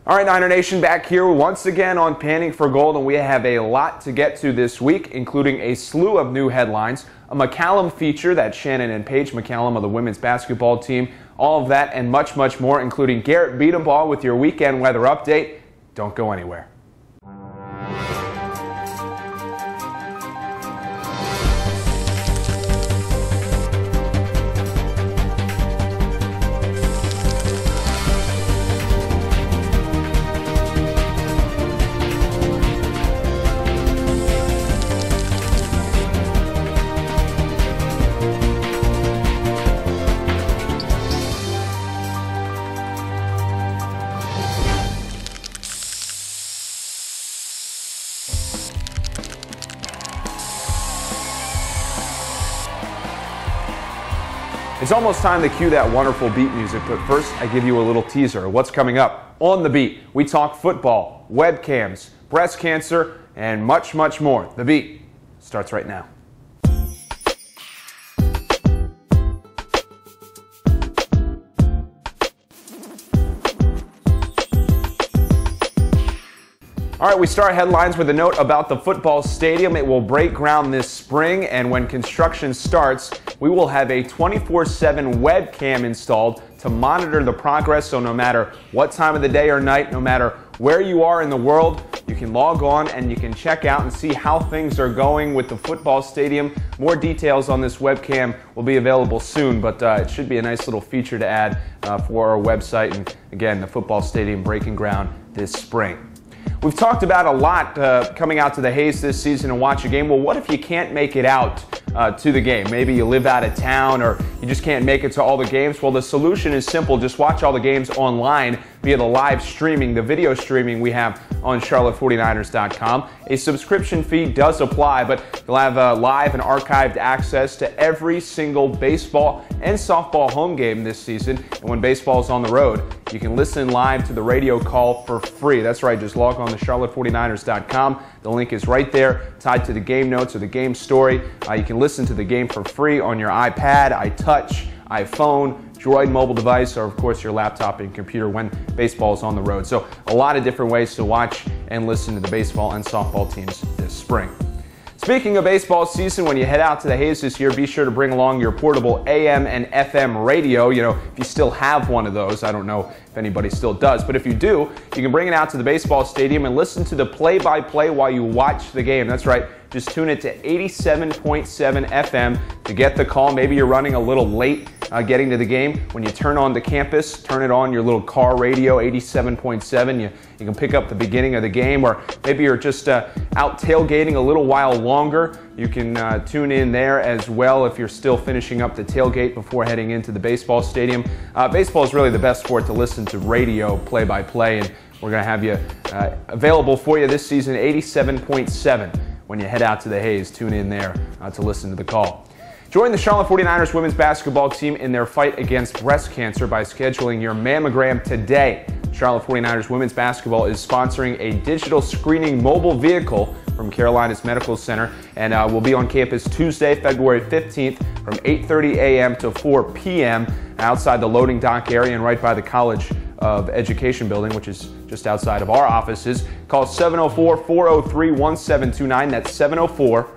All right, Niner Nation, back here once again on Panning for Gold, and we have a lot to get to this week, including a slew of new headlines, a McCallum feature, that Shannon and Paige McCallum of the women's basketball team, all of that and much, much more, including Garrett Beatenbaugh with your weekend weather update. Don't go anywhere. It's almost time to cue that wonderful beat music, but first I give you a little teaser of what's coming up on The Beat. We talk football, webcams, breast cancer, and much, much more. The Beat starts right now. All right, we start headlines with a note about the football stadium. It will break ground this spring, and when construction starts, we will have a 24/7 webcam installed to monitor the progress. So no matter what time of the day or night, no matter where you are in the world, you can log on and you can check out and see how things are going with the football stadium. More details on this webcam will be available soon, but it should be a nice little feature to add for our website. And again, the football stadium breaking ground this spring. We've talked about a lot coming out to the Hayes this season and watch a game. Well, what if you can't make it out to the game? Maybe you live out of town or you just can't make it to all the games. Well, the solution is simple. Just watch all the games online via the live streaming, the video streaming we have on charlotte49ers.com. A subscription fee does apply, but you'll have live and archived access to every single baseball and softball home game this season. And when baseball is on the road, you can listen live to the radio call for free. That's right, just log on to charlotte49ers.com. The link is right there, tied to the game notes or the game story. You can listen to the game for free on your iPad, iTouch, iPhone, Droid mobile device, or of course your laptop and computer when baseball is on the road. So a lot of different ways to watch and listen to the baseball and softball teams this spring. Speaking of baseball season, when you head out to the Hayes this year, be sure to bring along your portable AM and FM radio. You know, if you still have one of those, I don't know if anybody still does, but if you do, you can bring it out to the baseball stadium and listen to the play-by-play while you watch the game. That's right, just tune it to 87.7 FM to get the call. Maybe you're running a little late getting to the game. When you turn on the campus, turn it on your little car radio, 87.7. You can pick up the beginning of the game, or maybe you're just out tailgating a little while longer. You can tune in there as well if you're still finishing up the tailgate before heading into the baseball stadium. Baseball is really the best sport to listen to radio play-by-play, and we're going to have you available for you this season, 87.7. When you head out to the Hayes, tune in there to listen to the call. Join the Charlotte 49ers women's basketball team in their fight against breast cancer by scheduling your mammogram today. Charlotte 49ers women's basketball is sponsoring a digital screening mobile vehicle from Carolinas Medical Center, and will be on campus Tuesday, February 15th from 8:30 a.m. to 4 p.m. outside the loading dock area and right by the College of Education building, which is just outside of our offices. Call 704-403-1729. That's 704,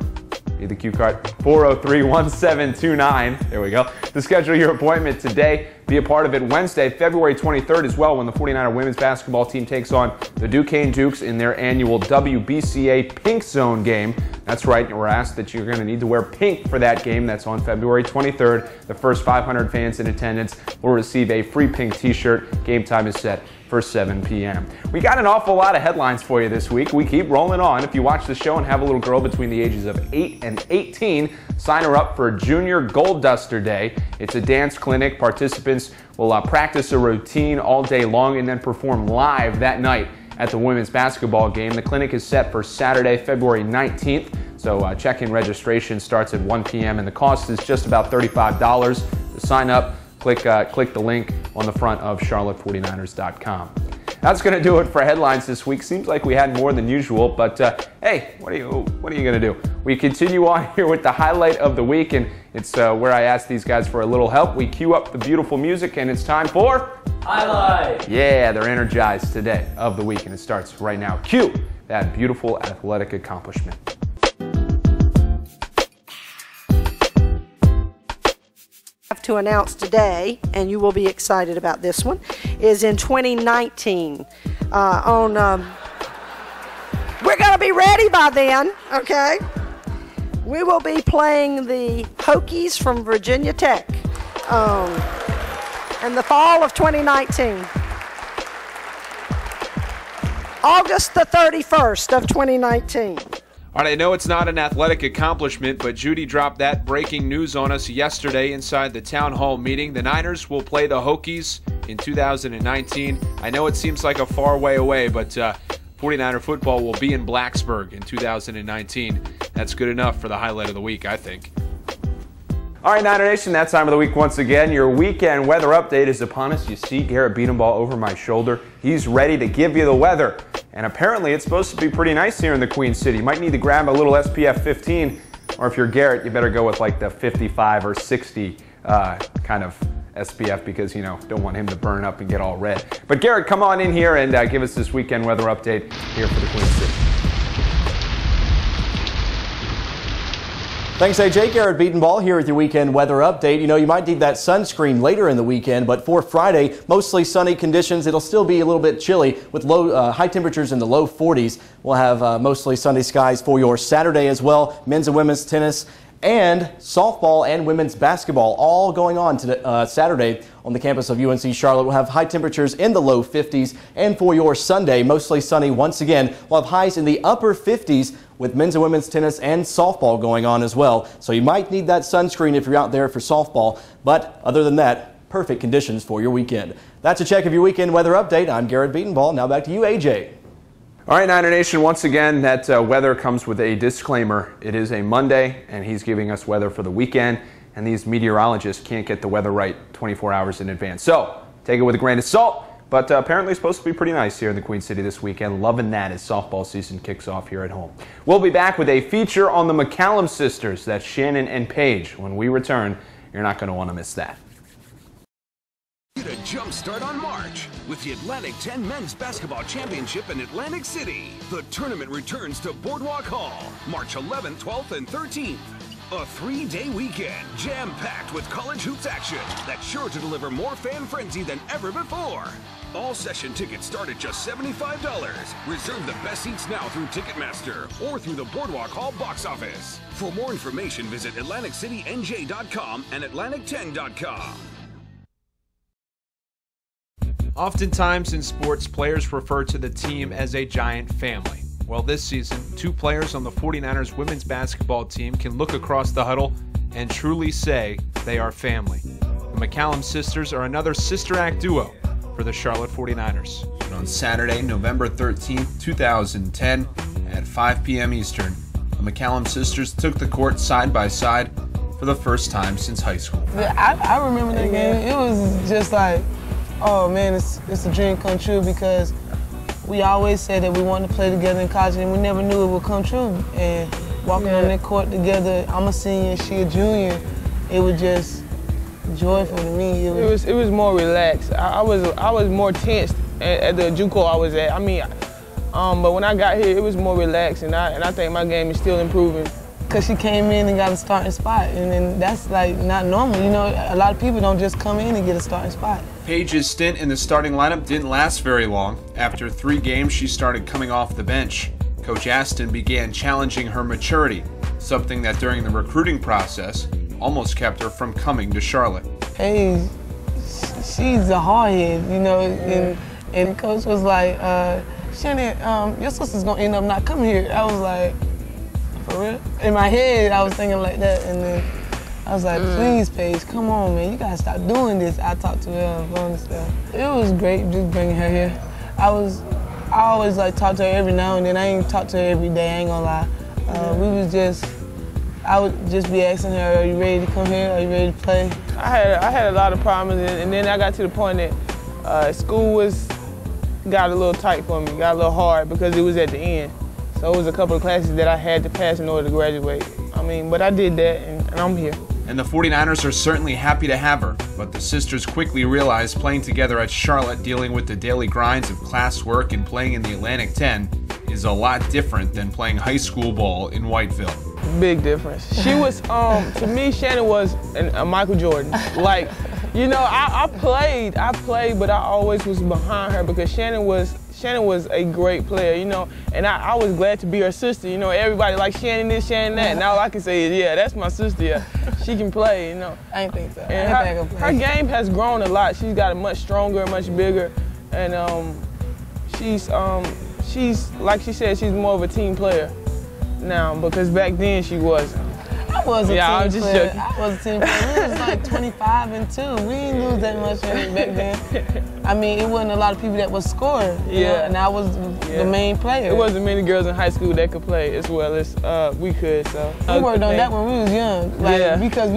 need the cue card, 403-1729. There we go. To schedule your appointment today, be a part of it Wednesday, February 23rd as well, when the 49er women's basketball team takes on the Duquesne Dukes in their annual WBCA Pink Zone game. That's right, we're asked that you're going to need to wear pink for that game. That's on February 23rd. The first 500 fans in attendance will receive a free pink t-shirt. Game time is set for 7 p.m. We got an awful lot of headlines for you this week. We keep rolling on. If you watch the show and have a little girl between the ages of 8 and 18, sign her up for Junior Gold Duster Day. It's a dance clinic. Participants will practice a routine all day long and then perform live that night at the women's basketball game. The clinic is set for Saturday, February 19th. So check-in registration starts at 1 p.m. and the cost is just about $35. To sign up, click the link on the front of charlotte49ers.com. That's going to do it for headlines this week. Seems like we had more than usual, but hey, what are you going to do? We continue on here with the highlight of the week, and it's where I ask these guys for a little help. We cue up the beautiful music, and it's time for Highlight! Yeah, they're energized today of the week, and it starts right now. Cue that beautiful athletic accomplishment. To announce today, and you will be excited about this one, is in 2019. We're going to be ready by then, okay? We will be playing the Hokies from Virginia Tech in the fall of 2019. August the 31st of 2019. All right, I know it's not an athletic accomplishment, but Judy dropped that breaking news on us yesterday inside the town hall meeting. The Niners will play the Hokies in 2019. I know it seems like a far way away, but 49er football will be in Blacksburg in 2019. That's good enough for the highlight of the week, I think. All right, Niner Nation, that time of the week once again. Your weekend weather update is upon us. You see Garrett Beatenball over my shoulder. He's ready to give you the weather. And apparently it's supposed to be pretty nice here in the Queen City. Might need to grab a little SPF 15, or if you're Garrett, you better go with like the 55 or 60 kind of SPF because, you know, don't want him to burn up and get all red. But Garrett, come on in here and give us this weekend weather update here for the Queen City. Thanks, AJ. Garrett Beatenball here with your weekend weather update. You know, you might need that sunscreen later in the weekend, but for Friday, mostly sunny conditions. It'll still be a little bit chilly with high temperatures in the low 40s. We'll have mostly sunny skies for your Saturday as well. Men's and women's tennis and softball and women's basketball all going on today, Saturday on the campus of UNC Charlotte. We'll have high temperatures in the low 50s, and for your Sunday, mostly sunny once again. We'll have highs in the upper 50s with men's and women's tennis and softball going on as well. So you might need that sunscreen if you're out there for softball, but other than that, perfect conditions for your weekend. That's a check of your weekend weather update. I'm Garrett Beatenball. Now back to you, AJ. All right, Niner Nation, once again, that weather comes with a disclaimer. It is a Monday, and he's giving us weather for the weekend, and these meteorologists can't get the weather right 24 hours in advance. So take it with a grain of salt, but apparently it's supposed to be pretty nice here in the Queen City this weekend. Loving that as softball season kicks off here at home. We'll be back with a feature on the McCallum sisters, that's Shannon and Paige. When we return, you're not going to want to miss that. Get a jump start on March with the Atlantic 10 Men's Basketball Championship in Atlantic City. The tournament returns to Boardwalk Hall, March 11th, 12th, and 13th. A 3-day weekend jam-packed with college hoops action that's sure to deliver more fan frenzy than ever before. All session tickets start at just $75. Reserve the best seats now through Ticketmaster or through the Boardwalk Hall box office. For more information, visit AtlanticCityNJ.com and Atlantic10.com. Oftentimes in sports, players refer to the team as a giant family. Well, this season, two players on the 49ers women's basketball team can look across the huddle and truly say they are family. The McCallum sisters are another sister act duo for the Charlotte 49ers. And on Saturday, November 13th, 2010, at 5 p.m. Eastern, the McCallum sisters took the court side by side for the first time since high school. I remember that game. It was just like, oh man, it's a dream come true because we always said that we wanted to play together in college and we never knew it would come true. And walking on that court together, I'm a senior, she a junior, it was just joyful to me. It was more relaxed. I was more tense at the JUCO I was at. I mean, but when I got here, it was more relaxed, and I think my game is still improving. Cause she came in and got a starting spot, and then that's like not normal. You know, a lot of people don't just come in and get a starting spot. Paige's stint in the starting lineup didn't last very long. After 3 games, she started coming off the bench. Coach Aston began challenging her maturity, something that during the recruiting process almost kept her from coming to Charlotte. Paige, she's a hardhead, you know, and the coach was like, Shannon, your sister's gonna end up not coming here. I was like, for real? In my head, I was thinking like that, and then I was like, please, Paige, come on, man, you gotta stop doing this. I talked to her on the phone and stuff. It was great just bringing her here. I always like talk to her every now and then. I ain't talk to her every day, I ain't gonna lie. I would just be asking her, are you ready to come here? Are you ready to play? I had a lot of problems, and then I got to the point that school got a little tight for me, got a little hard because it was at the end. So it was a couple of classes that I had to pass in order to graduate. I mean, but I did that, and I'm here. And the 49ers are certainly happy to have her, but the sisters quickly realize playing together at Charlotte, dealing with the daily grinds of classwork and playing in the Atlantic 10 is a lot different than playing high school ball in Whiteville. Big difference. She was, to me, Shannon was a Michael Jordan. Like, you know, I played, but I always was behind her because Shannon was a great player, you know, and I was glad to be her sister. You know, everybody like Shannon this, Shannon that, and all I can say is, yeah, that's my sister. Yeah, she can play, you know. I ain't think so. And her game has grown a lot. She's got a much stronger, much bigger, and she's like she said, she's more of a team player now because back then she wasn't. I was a team player. Joking. I was a team player. We was like 25-2. We didn't lose that much back then. I mean, it wasn't a lot of people that was scoring. Yeah. And I was the main player. It wasn't many girls in high school that could play as well as we could. So we worked on that when we was young. Like, because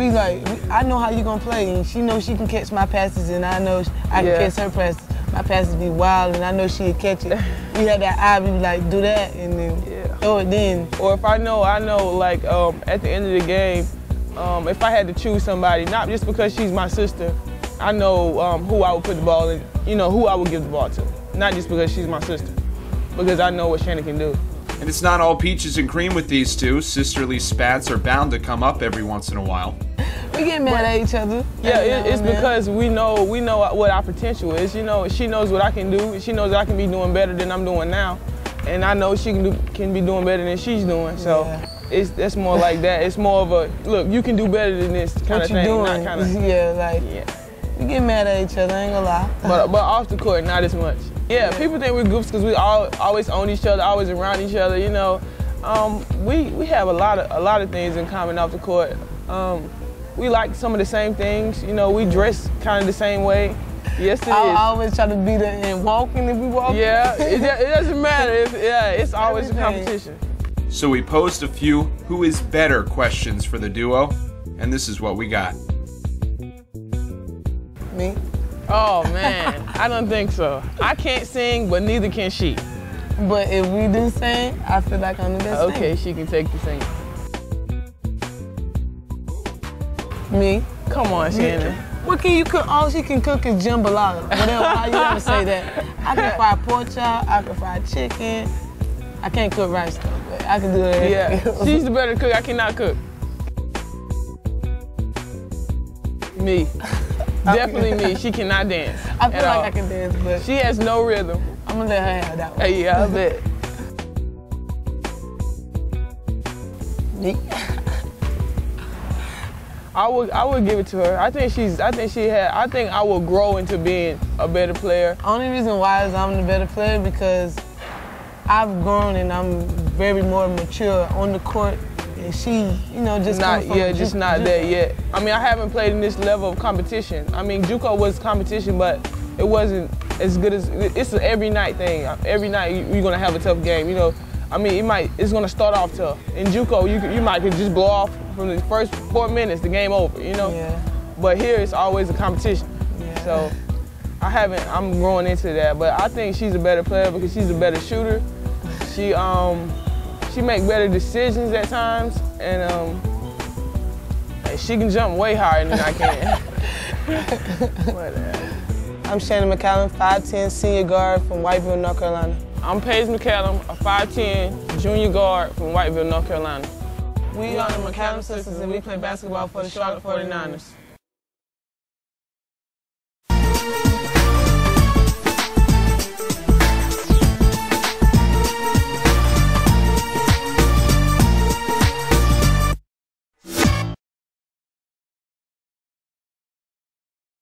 I know how you gonna play, and she knows she can catch my passes, and I know I can catch her passes. My passes be wild, and I know she'd catch it. We had that eye, we be like, do that, and then throw it then. Or if I know, like, at the end of the game, if I had to choose somebody, not just because she's my sister, I know who I would put the ball in, you know, who I would give the ball to. Not just because she's my sister, because I know what Shannon can do. And it's not all peaches and cream with these two. Sisterly spats are bound to come up every once in a while. We get mad at each other. Yeah, it's because we know what our potential is. You know, she knows what I can do. She knows I can be doing better than I'm doing now, and I know she can be doing better than she's doing. So it's more like that. It's more of a look. You can do better than this kind of thing. Doing? Not kind of. We get mad at each other. I ain't gonna lie. But off the court, not as much. Yeah, people think we're goofs because we always own each other, always around each other. You know, we have a lot of things in common off the court. We like some of the same things. You know, we dress kind of the same way. Yes, it is. I always try to be there and walking if we walk. Yeah, it doesn't matter. It's always a competition. So we posed a few who is better questions for the duo, and this is what we got. Me? Oh man, I don't think so. I can't sing, but neither can she. But if we do sing, I feel like I'm the best singer. Okay, she can take the singing. Me? Come on, Shannon. What can you cook? All she can cook is jambalaya. Whatever, how you ever say that? I can fry pork chop, I can fry chicken. I can't cook rice though, but I can do it. Yeah, she's the better cook. I cannot cook. Me. Definitely me. She cannot dance. I feel like I can dance, but she has no rhythm. I'm gonna let her have that one. Hey, yeah, I bet. Me? I would give it to her. I think I will grow into being a better player. Only reason why is I'm the better player because I've grown and I'm very more mature on the court. And she, you know, just not there yet. I mean, I haven't played in this level of competition. I mean, JUCO was competition, but it wasn't as good as it's an every night thing. Every night you're gonna have a tough game. You know, I mean, it's gonna start off tough. In JUCO, you might just blow off from the first 4 minutes, the game over. You know. Yeah. But here it's always a competition. Yeah. So I'm growing into that. But I think she's a better player because she's a better shooter. She make better decisions at times, and she can jump way higher than I can. I'm Shannon McCallum, 5'10", senior guard from Whiteville, North Carolina. I'm Paige McCallum, a 5'10", junior guard from Whiteville, North Carolina. We are the McCallum sisters, and we play basketball for the Charlotte 49ers.